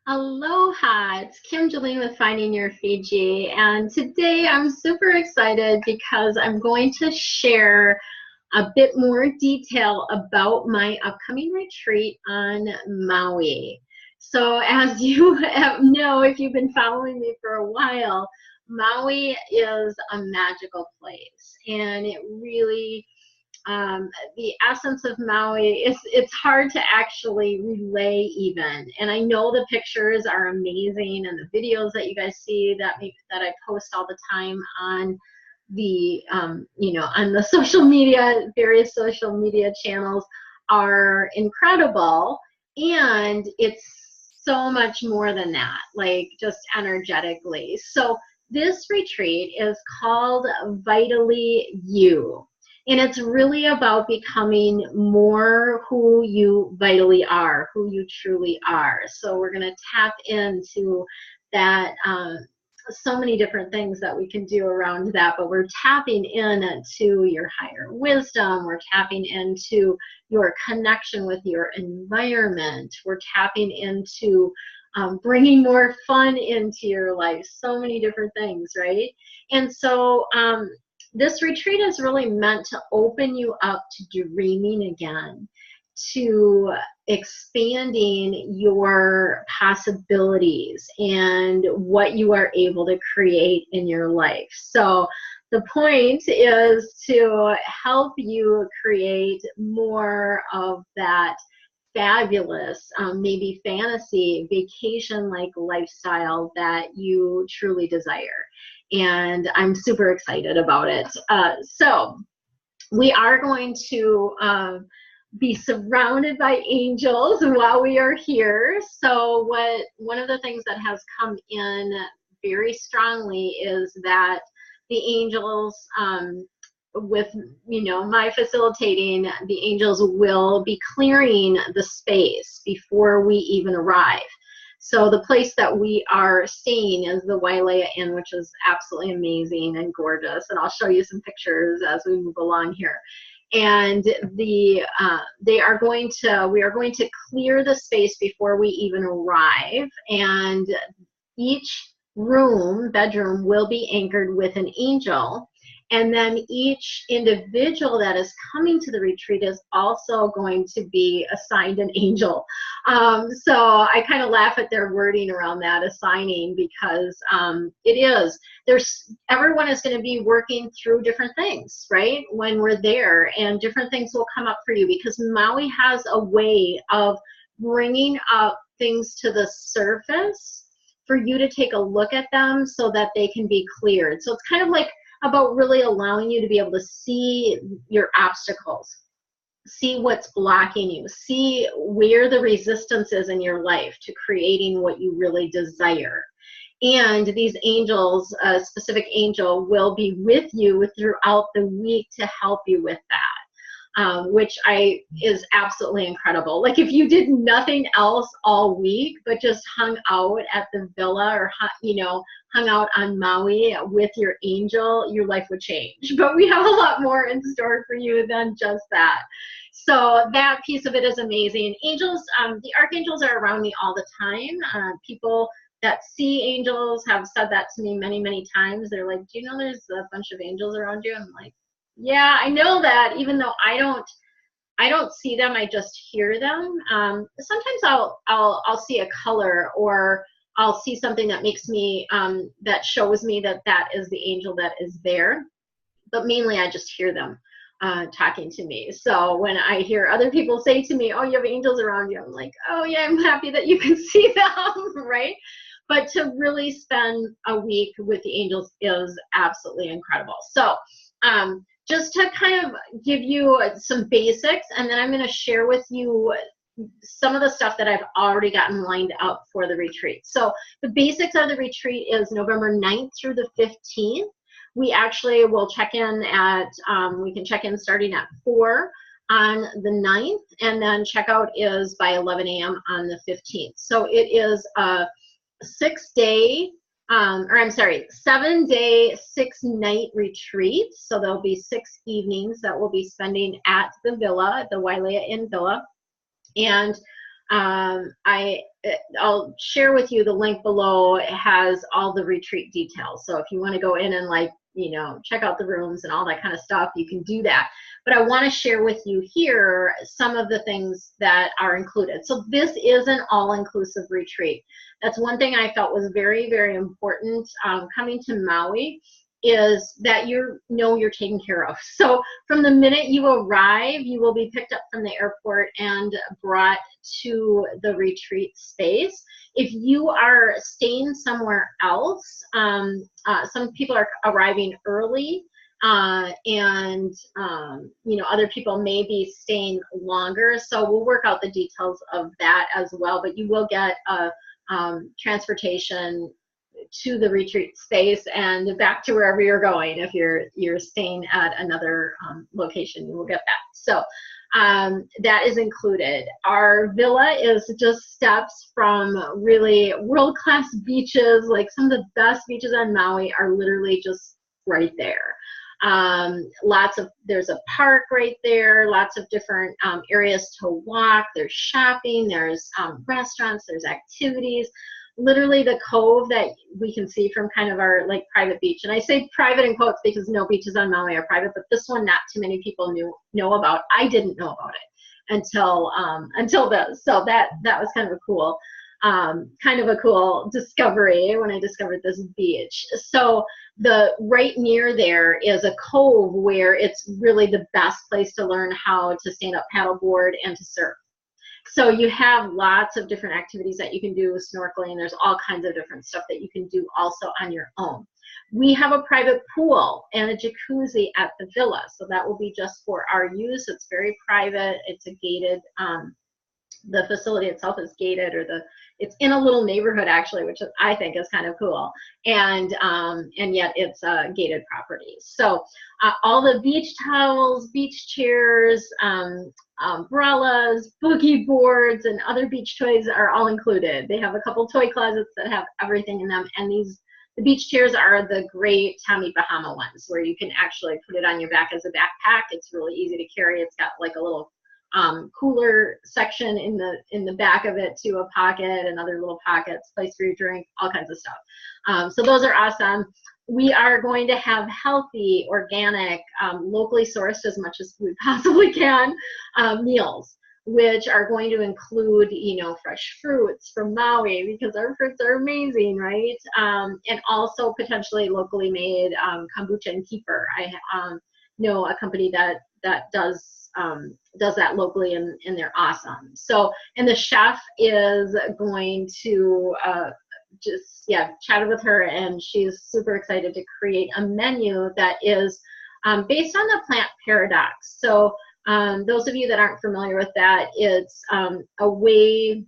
Aloha, it's Kim Jolene with Finding Your Fiji, and today I'm super excited because I'm going to share a bit more detail about my upcoming retreat on Maui. So as you know, if you've been following me for a while, Maui is a magical place, and it really the essence of Maui is it's hard to actually relay even. And I know the pictures are amazing, and the videos that you guys see that I post all the time on the on the social media, various social media channels are incredible. And it's so much more than that, like just energetically. So this retreat is called Vitally You. And it's really about becoming more who you vitally are, who you truly are. So we're going to tap into that, so many different things that we can do around that, but we're tapping into your higher wisdom. We're tapping into your connection with your environment. We're tapping into bringing more fun into your life. So many different things, right? And so, this retreat is really meant to open you up to dreaming again, to expanding your possibilities and what you are able to create in your life. So the point is to help you create more of that fabulous, maybe fantasy, vacation-like lifestyle that you truly desire. And I'm super excited about it. So we are going to be surrounded by angels while we are here. So one of the things that has come in very strongly is that the angels, with my facilitating, the angels will be clearing the space before we even arrive. So the place that we are staying is the Wailea Inn, which is absolutely amazing and gorgeous. And I'll show you some pictures as we move along here. And we are going to clear the space before we even arrive. And each bedroom will be anchored with an angel. And then each individual that is coming to the retreat is also going to be assigned an angel. So I kind of laugh at their wording around that, assigning, because everyone is going to be working through different things, right? When we're there, and different things will come up for you, because Maui has a way of bringing up things to the surface for you to take a look at them so that they can be cleared. So it's kind of like about really allowing you to be able to see your obstacles, see what's blocking you, see where the resistance is in your life to creating what you really desire. And these angels, a specific angel, will be with you throughout the week to help you with that. Which is absolutely incredible. Like if you did nothing else all week, but just hung out at the villa, or hung out on Maui with your angel, your life would change. But we have a lot more in store for you than just that. So that piece of it is amazing. Angels, the archangels are around me all the time. People that see angels have said that to me many, many times. They're like, do you know there's a bunch of angels around you? I'm like, yeah, I know that, even though I don't see them, I just hear them. Sometimes I'll see a color, or I'll see something that makes me, that shows me that that is the angel that is there. But mainly I just hear them talking to me. So when I hear other people say to me, oh, you have angels around you, I'm like, oh yeah, I'm happy that you can see them, right? But to really spend a week with the angels is absolutely incredible. So just to kind of give you some basics, and then I'm going to share with you some of the stuff that I've already gotten lined up for the retreat. So the basics of the retreat is November 9th through the 15th. We actually will check in at, we can check in starting at 4 on the 9th, and then checkout is by 11 a.m. on the 15th. So it is a 7-day, 6-night retreat. So there'll be 6 evenings that we'll be spending at the villa, the Wailea Inn Villa. And I'll share with you the link below. It has all the retreat details. So if you want to go in and like, you know, check out the rooms and all that kind of stuff, you can do that. But I want to share with you here some of the things that are included. So this is an all-inclusive retreat. That's one thing I felt was very, very important coming to Maui, is that you know you're taken care of. So from the minute you arrive, you will be picked up from the airport and brought to the retreat space. If you are staying somewhere else, some people are arriving early, and you know, other people may be staying longer. So we'll work out the details of that as well. But you will get transportation to the retreat space and back to wherever you're going. If you're staying at another location, you will get that. So that is included. Our villa is just steps from really world-class beaches. Like some of the best beaches on Maui are literally just right there. There's a park right there, lots of different areas to walk. There's shopping, there's restaurants, there's activities. Literally the cove that we can see from kind of our like private beach. And I say private in quotes because no beaches on Maui are private, but this one not too many people know about. I didn't know about it until this. So that was kind of a cool discovery when I discovered this beach. So right near there is a cove where it's really the best place to learn how to stand up paddleboard and to surf. So you have lots of different activities that you can do with snorkeling. There's all kinds of different stuff that you can do also on your own. We have a private pool and a jacuzzi at the villa. So that will be just for our use. It's very private. It's a gated, the facility itself is gated, or it's in a little neighborhood actually, which I think is kind of cool. And yet it's a gated property. So all the beach towels, beach chairs, umbrellas, boogie boards, and other beach toys are all included. They have a couple toy closets that have everything in them. And the beach chairs are the great Tommy Bahama ones, where you can actually put it on your back as a backpack. It's really easy to carry. It's got like a little cooler section in the back of it, to a pocket and other little pockets, place for your drink, all kinds of stuff. So those are awesome. We are going to have healthy, organic, locally sourced as much as we possibly can meals, which are going to include, you know, fresh fruits from Maui, because our fruits are amazing, right? And also potentially locally made kombucha and kefir. I know a company that does that locally, and they're awesome. So, and the chef is going to chatted with her, and she's super excited to create a menu that is based on the plant paradox. So those of you that aren't familiar with that, it's a way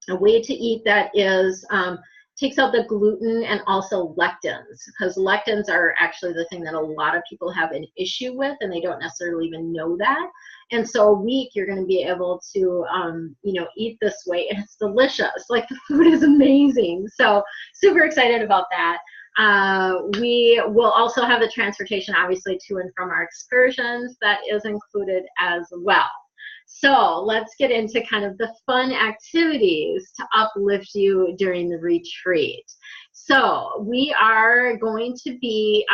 to eat that is takes out the gluten and also lectins, because lectins are actually the thing that a lot of people have an issue with, and they don't necessarily even know that. And so a week you're going to be able to you know, eat this way, and it's delicious. Like, the food is amazing. So super excited about that. We will also have the transportation, obviously, to and from our excursions. That is included as well. So let's get into kind of the fun activities to uplift you during the retreat. So we are going to be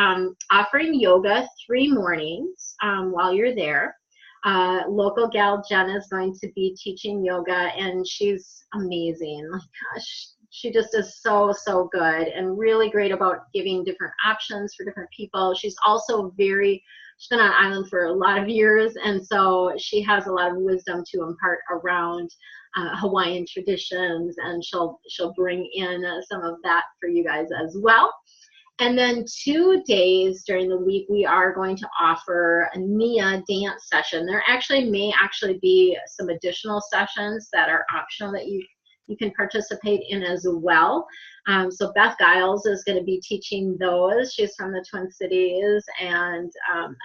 offering yoga 3 mornings while you're there. Local gal Jen is going to be teaching yoga, and she's amazing. Like, gosh, she just is so good, and really great about giving different options for different people. She's also she's been on island for a lot of years, and so she has a lot of wisdom to impart around Hawaiian traditions, and she'll bring in some of that for you guys as well. And then 2 days during the week, we are going to offer a Nia dance session. There may actually be some additional sessions that are optional that you can participate in as well. So Beth Giles is going to be teaching those. She's from the Twin Cities, and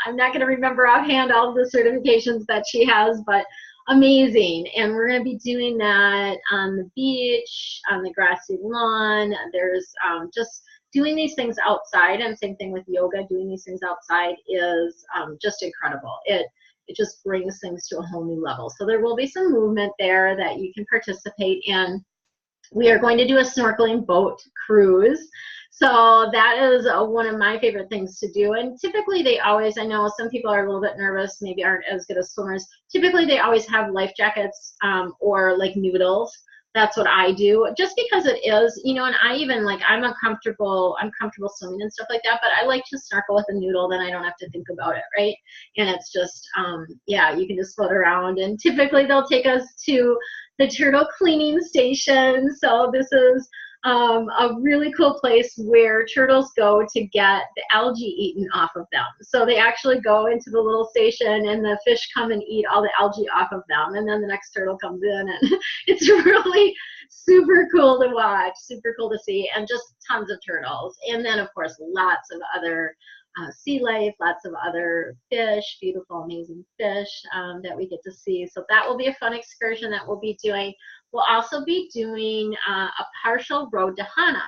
I'm not going to remember offhand all of the certifications that she has, but amazing. And we're going to be doing that on the beach, on the grassy lawn. There's just doing these things outside, and same thing with yoga. Doing these things outside is just incredible. It it just brings things to a whole new level. So there will be some movement there that you can participate in. We are going to do a snorkeling boat cruise. So that is one of my favorite things to do. And typically they always, I know some people are a little bit nervous, maybe aren't as good as swimmers. Typically they always have life jackets or like noodles. That's what I do, just because it is, you know, and I even like, I'm comfortable swimming and stuff like that, but I like to snorkel with a noodle, then I don't have to think about it, right? And it's just, yeah, you can just float around, and typically they'll take us to the turtle cleaning station. So this is a really cool place where turtles go to get the algae eaten off of them. So they actually go into the little station and the fish come and eat all the algae off of them, and then the next turtle comes in, and it's really super cool to watch, super cool to see, and just tons of turtles. And then of course lots of other sea life, lots of other fish, beautiful, amazing fish that we get to see. So that will be a fun excursion that we'll be doing. We'll also be doing a partial road to Hana.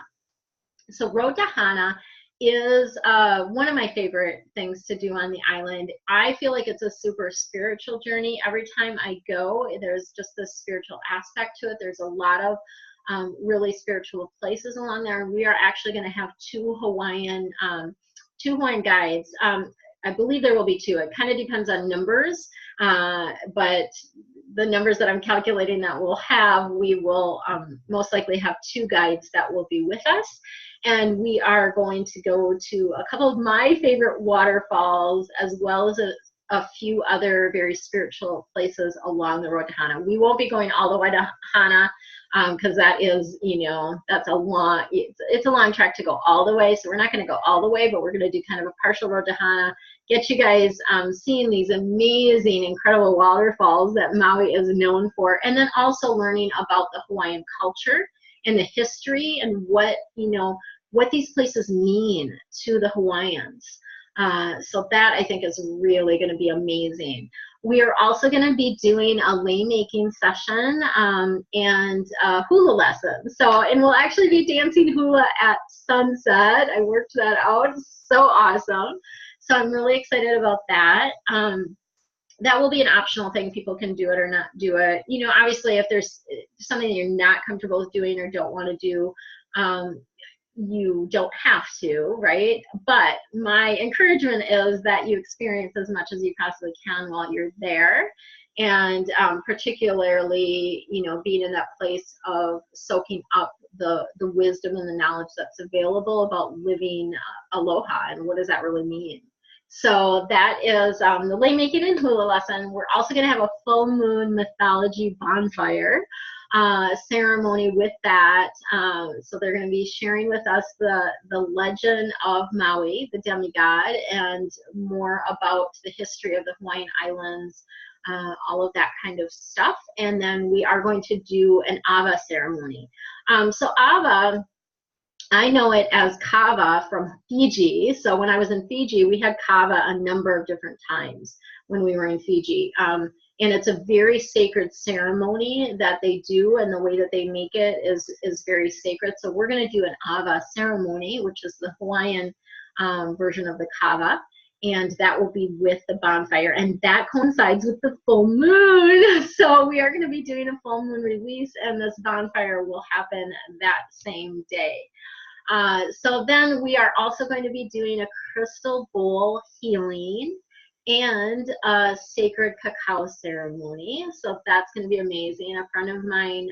So road to Hana is one of my favorite things to do on the island. I feel like it's a super spiritual journey. Every time I go, there's just this spiritual aspect to it. There's a lot of really spiritual places along there. We are actually going to have two Hawaiian guides. I believe there will be two. It kind of depends on numbers, but the numbers that I'm calculating that we'll have, we will most likely have two guides that will be with us. And we are going to go to a couple of my favorite waterfalls, as well as a few other very spiritual places along the road to Hana. We won't be going all the way to Hana, because that is, you know, that's a long, it's a long trek to go all the way. So we're not going to go all the way, but we're going to do kind of a partial road to Hana, get you guys seeing these amazing, incredible waterfalls that Maui is known for, and then also learning about the Hawaiian culture and the history and what, you know, what these places mean to the Hawaiians. So that I think is really going to be amazing. We are also going to be doing a lei making session and hula lesson. So, and we'll actually be dancing hula at sunset. I worked that out. So awesome. So I'm really excited about that. That will be an optional thing. People can do it or not do it. You know, obviously if there's something that you're not comfortable with doing or don't want to do, you don't have to, right? But my encouragement is that you experience as much as you possibly can while you're there. And particularly, you know, being in that place of soaking up the wisdom and the knowledge that's available about living aloha, and what does that really mean. So that is the lei making and hula lesson. We're also going to have a full moon mythology bonfire ceremony with that. So they're going to be sharing with us the legend of Maui, the demigod, and more about the history of the Hawaiian Islands, all of that kind of stuff. And then we are going to do an awa ceremony. So awa, I know it as kava from Fiji. So when I was in Fiji, we had kava a number of different times when we were in Fiji. And it's a very sacred ceremony that they do, and the way that they make it is very sacred. So we're going to do an awa ceremony, which is the Hawaiian version of the kava, and that will be with the bonfire, and that coincides with the full moon. So we are going to be doing a full moon release, and this bonfire will happen that same day. So then we are also going to be doing a crystal bowl healing and a sacred cacao ceremony. So that's going to be amazing. A friend of mine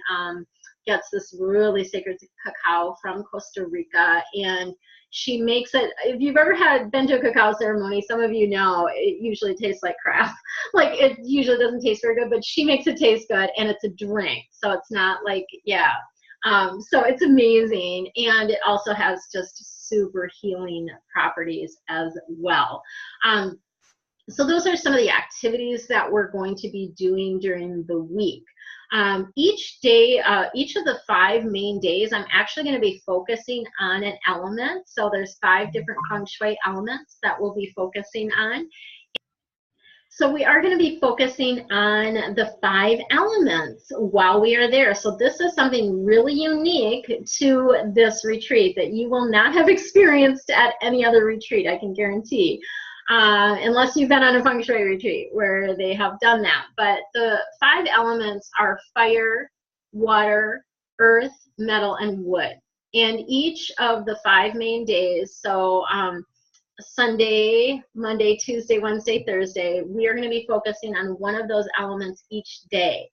gets this really sacred cacao from Costa Rica, and she makes it. If you've ever been to a cacao ceremony, some of you know it usually tastes like crap. Like, it usually doesn't taste very good, but she makes it taste good, and it's a drink. So it's not like, yeah. So it's amazing, and it also has just super healing properties as well. So those are some of the activities that we're going to be doing during the week. Each day, each of the 5 main days, I'm actually going to be focusing on an element. So there's 5 different Feng Shui elements that we'll be focusing on. So we are going to be focusing on the 5 elements while we are there. So this is something really unique to this retreat that you will not have experienced at any other retreat, I can guarantee. unless you've been on a Feng Shui retreat where they have done that. But the 5 elements are fire, water, earth, metal, and wood. And each of the 5 main days, so Sunday, Monday, Tuesday, Wednesday, Thursday, we are going to be focusing on one of those elements each day.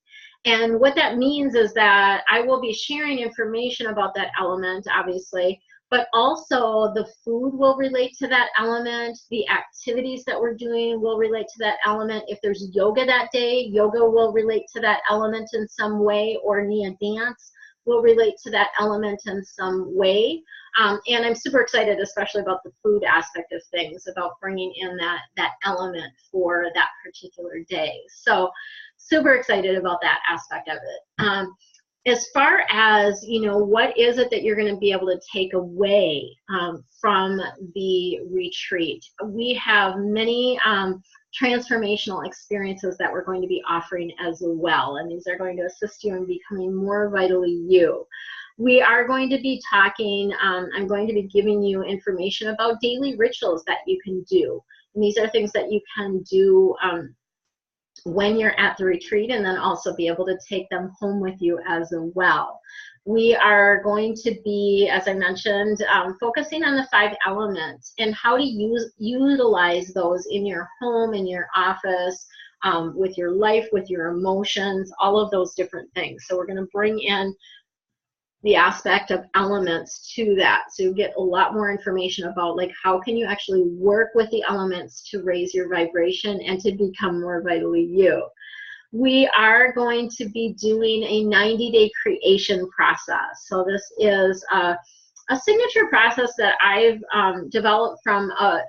And what that means is that I will be sharing information about that element, obviously, but also the food will relate to that element. The activities that we're doing will relate to that element. If there's yoga that day, yoga will relate to that element in some way, or Nia dance will relate to that element in some way. And I'm super excited, especially about the food aspect of things, about bringing in that element for that particular day. So super excited about that aspect of it. As far as, you know, what is it that you're going to be able to take away from the retreat? We have many transformational experiences that we're going to be offering as well, and these are going to assist you in becoming more vitally you. We are going to be talking, I'm going to be giving you information about daily rituals that you can do. And these are things that you can do when you're at the retreat, and then also be able to take them home with you as well. We are going to be, as I mentioned, focusing on the 5 elements and how to utilize those in your home, in your office, with your life, with your emotions, all of those different things. So we're going to bring in the aspect of elements to that, so you get a lot more information about, like, how can you actually work with the elements to raise your vibration and to become more vitally you. We are going to be doing a 90-day creation process. So this is a signature process that I've developed from a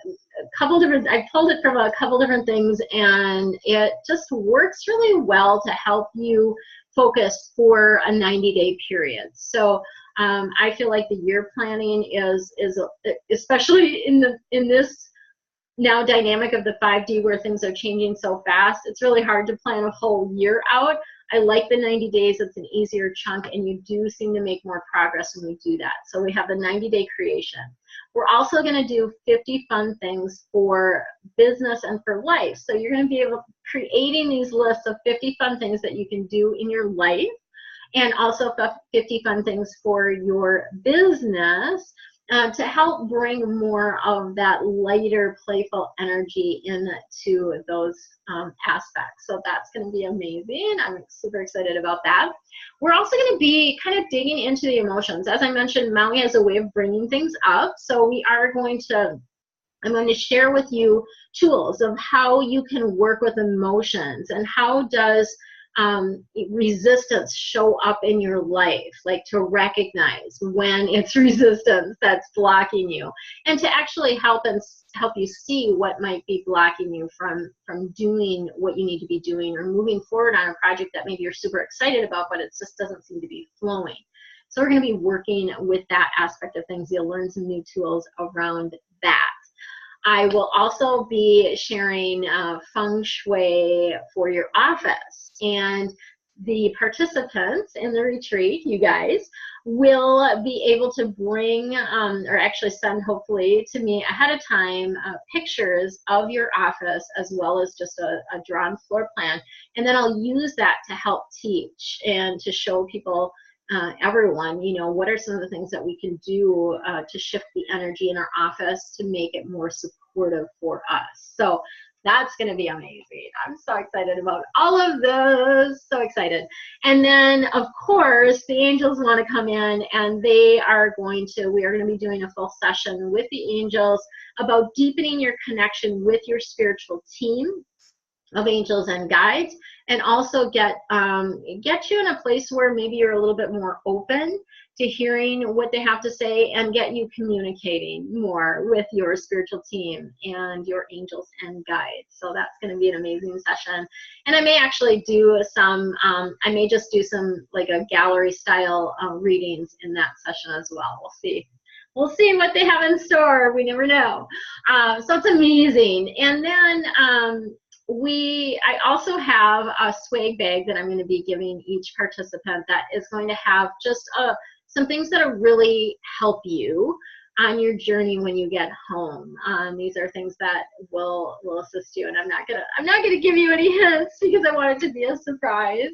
couple different, I pulled it from a couple different things, and it just works really well to help you focus for a 90-day period. So I feel like the year planning is especially in this now dynamic of the 5D where things are changing so fast, it's really hard to plan a whole year out. I like the 90 days, it's an easier chunk, and you do seem to make more progress when we do that. So we have the 90-day creation. We're also going to do 50 fun things for business and for life. So you're going to be able to creating these lists of 50 fun things that you can do in your life, and also 50 fun things for your business, to help bring more of that lighter, playful energy into those aspects. So that's going to be amazing. I'm super excited about that. We're also going to be kind of digging into the emotions. As I mentioned, Maui has a way of bringing things up. So we are going to, I'm going to share with you tools of how you can work with emotions, and how does resistance show up in your life, like to recognize when it's resistance that's blocking you, and to actually help you see what might be blocking you from doing what you need to be doing, or moving forward on a project that maybe you're super excited about, but it just doesn't seem to be flowing. So we're going to be working with that aspect of things. You'll learn some new tools around that. I will also be sharing Feng Shui for your office, and the participants in the retreat, you guys, will be able to bring, or actually send, hopefully, to me ahead of time pictures of your office, as well as just a drawn floor plan, and then I'll use that to help teach and to show people, everyone, you know, what are some of the things that we can do to shift the energy in our office to make it more supportive for us. So that's going to be amazing. I'm so excited about all of this. So excited. And then, of course, the angels want to come in, and we are going to be doing a full session with the angels about deepening your connection with your spiritual team of angels and guides, and also get you in a place where maybe you're a little bit more open to hearing what they have to say, and get you communicating more with your spiritual team and your angels and guides. So that's going to be an amazing session. And I may actually do some, I may just do some like a gallery style readings in that session as well. We'll see. We'll see what they have in store. We never know. So it's amazing. And then I also have a swag bag that I'm going to be giving each participant that is going to have just some things that'll really help you on your journey when you get home. These are things that will assist you, and I'm not gonna give you any hints because I want it to be a surprise.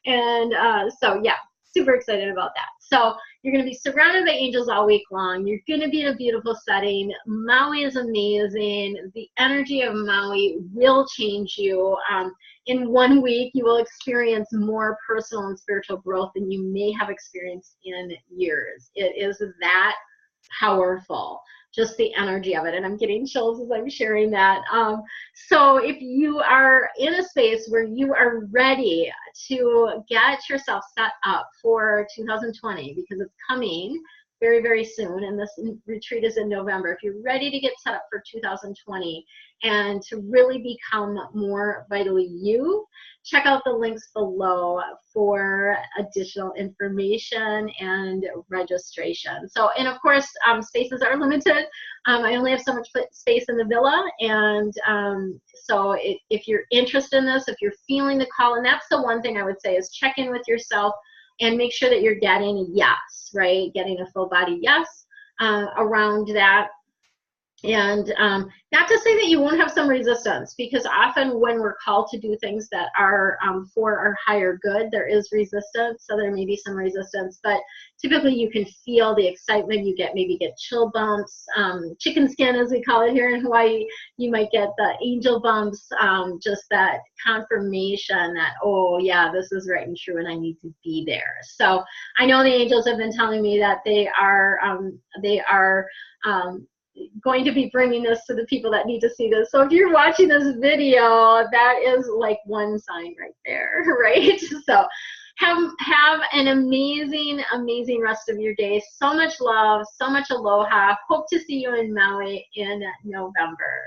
And so yeah, super excited about that. So you're going to be surrounded by angels all week long. You're going to be in a beautiful setting. Maui is amazing. The energy of Maui will change you. In 1 week, you will experience more personal and spiritual growth than you may have experienced in years. It is that powerful, just the energy of it. And I'm getting chills as I'm sharing that. So if you are in a space where you are ready to get yourself set up for 2020, because it's coming very, very soon, and this retreat is in November. If you're ready to get set up for 2020 and to really become more vitally you, check out the links below for additional information and registration. So, and of course, spaces are limited. I only have so much space in the villa, and so if you're interested in this, if you're feeling the call, and that's the one thing I would say is check in with yourself and make sure that you're getting a yes, right? Getting a full body yes around that. And not to say that you won't have some resistance, because often when we're called to do things that are for our higher good, there is resistance. So there may be some resistance, but typically you can feel the excitement. You maybe get chill bumps, chicken skin as we call it here in Hawaii. You might get the angel bumps, just that confirmation that, oh yeah, this is right and true, and I need to be there. So I know the angels have been telling me that they are going to be bringing this to the people that need to see this. So if you're watching this video, that is like one sign right there, right? So have an amazing, amazing rest of your day. So much love, so much aloha. Hope to see you in Maui in November.